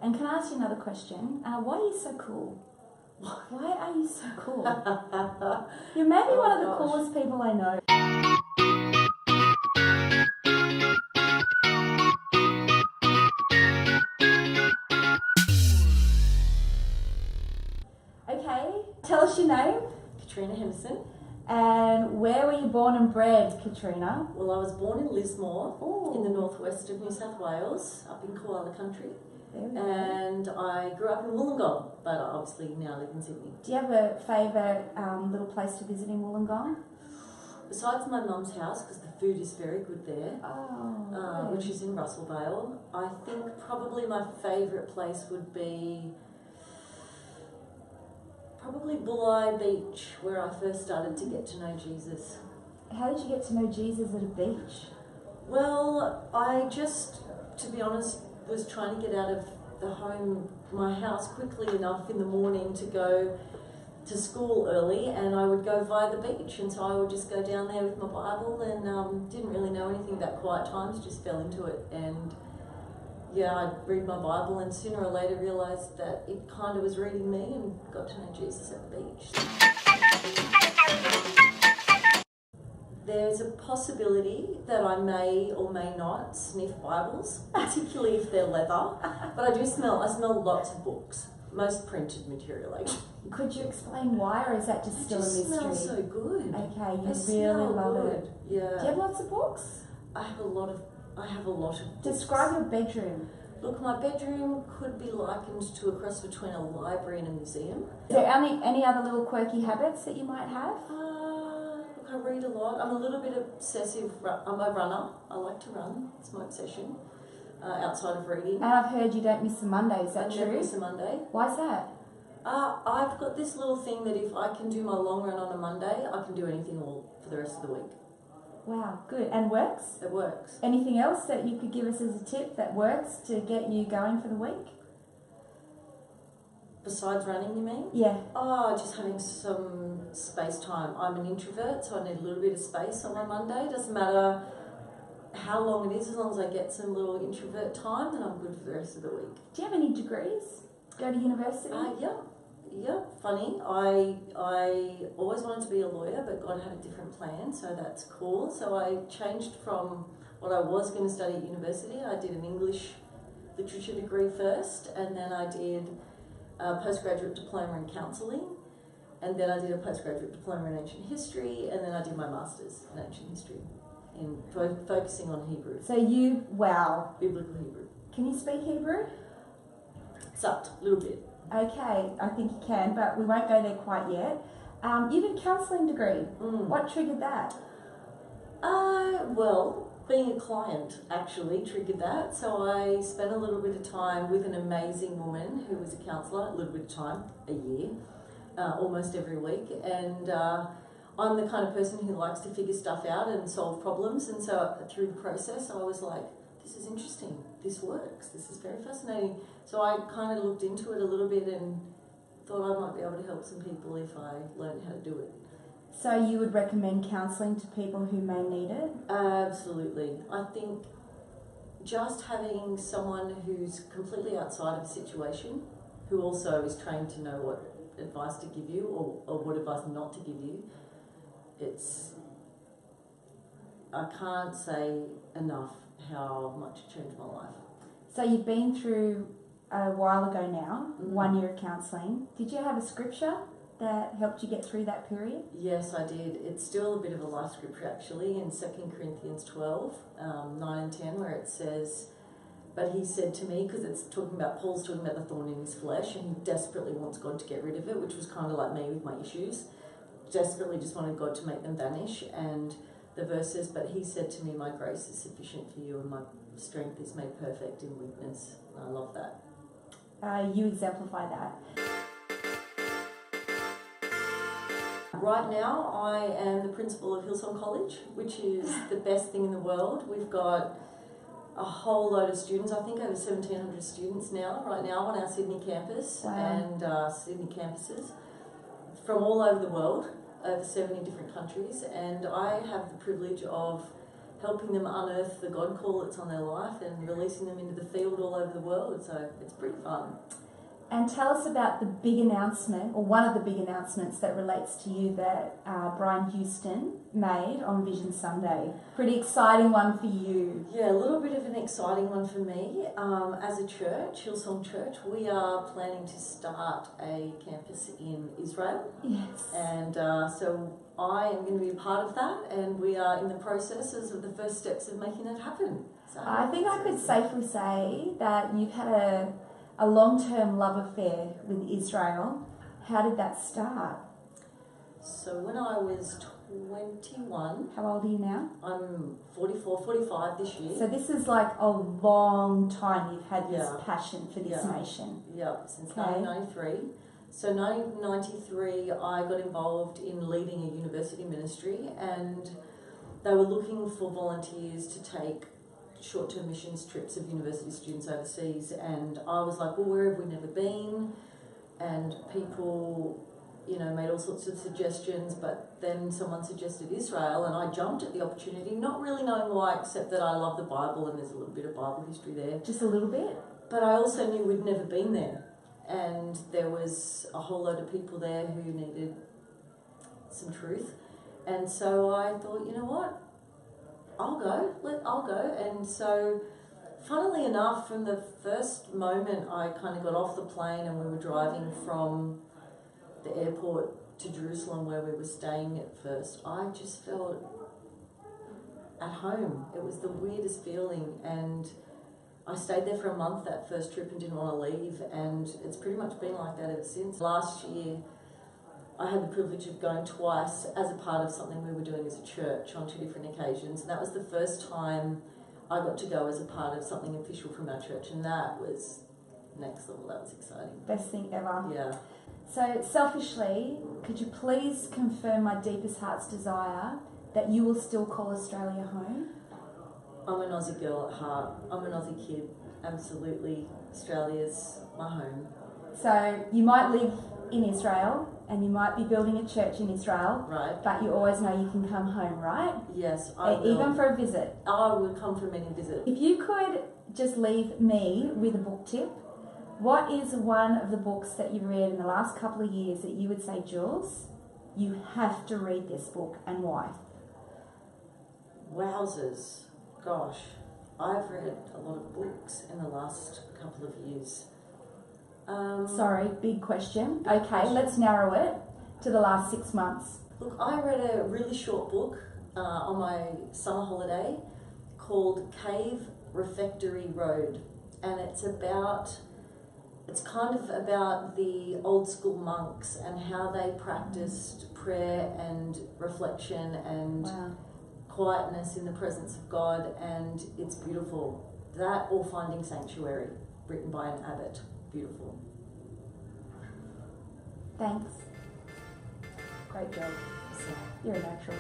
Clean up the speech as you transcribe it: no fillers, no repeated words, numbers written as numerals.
And can I ask you another question? Why are you so cool? Why are you so cool? You're maybe one of the coolest people I know. Okay, tell us your name. Catrina Henderson. And where were you born and bred, Catrina? Well, I was born in Lismore in the northwest of New South Wales, up in Koala country. And I grew up in Wollongong, but I obviously now live in Sydney. Do you have a favourite little place to visit in Wollongong? Besides my mum's house, because the food is very good there, which is in Russell Vale, I think probably my favourite place would be probably Bulli Beach, where I first started to get to know Jesus. How did you get to know Jesus at a beach? Well, I just, to be honest, was trying to get out of my house quickly enough in the morning to go to school early, and I would go via the beach, and so I would just go down there with my Bible and didn't really know anything about quiet times, just fell into it. And yeah, I'd read my Bible and sooner or later realised that it kind of was reading me and got to know Jesus at the beach. There's a possibility that I may or may not sniff Bibles, particularly if they're leather, but I smell lots of books, most printed material actually. Could you explain why, or is that just still a mystery? They smell so good. Okay, you They really love good. it. Yeah. Do you have lots of books? I have a lot of books. Describe your bedroom. Look, my bedroom could be likened to a cross between a library and a museum. Is there any other little quirky habits that you might have? Look, I read a lot. I'm a little bit obsessive. I'm a runner. I like to run. It's my obsession. Outside of reading. And I've heard you don't miss a Monday. Is that I true? never miss a Monday. Why's that? I've got this little thing that if I can do my long run on a Monday, I can do anything for the rest of the week. Wow, good. And works? It works. Anything else that you could give us as a tip that works to get you going for the week? Besides running, you mean? Yeah. Just having some space time. I'm an introvert, so I need a little bit of space on my Monday. Doesn't matter how long it is, as long as I get some little introvert time, then I'm good for the rest of the week. Do you have any degrees? Go to university? Yeah. Funny. I always wanted to be a lawyer, but God had a different plan, so that's cool. So I changed from what I was going to study at university. I did an English literature degree first, and then I did a postgraduate diploma in counselling, and then I did a postgraduate diploma in ancient history, and then I did my master's in ancient history, in focusing on Hebrew. So biblical Hebrew. Can you speak Hebrew? Sucked, a little bit. Okay, I think you can, but we won't go there quite yet. You did a counselling degree. What triggered that? Well, being a client actually triggered that. So I spent a little bit of time with an amazing woman who was a counsellor, a little bit of time, a year, almost every week. And I'm the kind of person who likes to figure stuff out and solve problems. And so through the process, I was like, this is interesting. This works. This is very fascinating. So I kind of looked into it a little bit and thought I might be able to help some people if I learned how to do it. So you would recommend counselling to people who may need it? Absolutely. I think just having someone who's completely outside of a situation, who also is trained to know what advice to give you or what advice not to give you, I can't say enough how much it changed my life. So you've been through a while ago now, 1 year of counselling. Did you have a scripture that helped you get through that period? Yes, I did. It's still a bit of a life scripture actually in 2 Corinthians 12, 9 and 10, where it says, but he said to me, because Paul's talking about the thorn in his flesh, and he desperately wants God to get rid of it, which was kind of like me with my issues. Desperately just wanted God to make them vanish. And the verse says, but he said to me, my grace is sufficient for you and my strength is made perfect in weakness. And I love that. You exemplify that. Right now, I am the principal of Hillsong College, which is the best thing in the world. We've got a whole load of students, I think over 1,700 students right now on our Sydney campus. Wow. And Sydney campuses from all over the world, over 70 different countries. And I have the privilege of helping them unearth the God call that's on their life and releasing them into the field all over the world. So it's pretty fun. And tell us about the big announcement, or one of the big announcements that relates to you that Brian Houston made on Vision Sunday. Pretty exciting one for you. Yeah, a little bit of an exciting one for me. As a church, Hillsong Church, we are planning to start a campus in Israel. Yes. And so I am going to be a part of that, and we are in the processes of the first steps of making that happen. So I think I could safely say that you've had a long-term love affair with Israel. How did that start? So when I was 21, How old are you now? I'm 45 this year. So this is like a long time you've had this Yeah. passion for this Yeah. nation. Yeah, since Okay. 1993. So 1993, I got involved in leading a university ministry, and they were looking for volunteers to take short-term missions trips of university students overseas. And I was like, well, where have we never been? And people, made all sorts of suggestions, but then someone suggested Israel, and I jumped at the opportunity, not really knowing why, except that I love the Bible and there's a little bit of Bible history there. Just a little bit? But I also knew we'd never been there. And there was a whole load of people there who needed some truth. And so I thought, you know what? I'll go. And so, funnily enough, from the first moment I kind of got off the plane and we were driving from the airport to Jerusalem where we were staying at first, I just felt at home. It was the weirdest feeling, and I stayed there for a month that first trip and didn't want to leave, and it's pretty much been like that ever since. Last year, I had the privilege of going twice as a part of something we were doing as a church on 2 different occasions, and that was the first time I got to go as a part of something official from our church, and that was next level. That was exciting. Best thing ever. Yeah. So selfishly, could you please confirm my deepest heart's desire that you will still call Australia home? I'm an Aussie girl at heart. I'm an Aussie kid. Absolutely. Australia's my home. So you might live in Israel and you might be building a church in Israel, Right. but you always know you can come home, right? Yes, I will. Even for a visit. I will come for many visits. If you could just leave me with a book tip, what is one of the books that you've read in the last couple of years that you would say, Jules, you have to read this book, and why? Wowzers. Gosh, I've read a lot of books in the last couple of years. Sorry, big question. Okay, let's narrow it to the last 6 months. Look, I read a really short book on my summer holiday called Cave Refectory Road, and it's kind of about the old school monks and how they practiced prayer and reflection and Wow. quietness in the presence of God, and it's beautiful. That or Finding Sanctuary, written by an abbot. Beautiful. Thanks. Great job. So, You're a natural.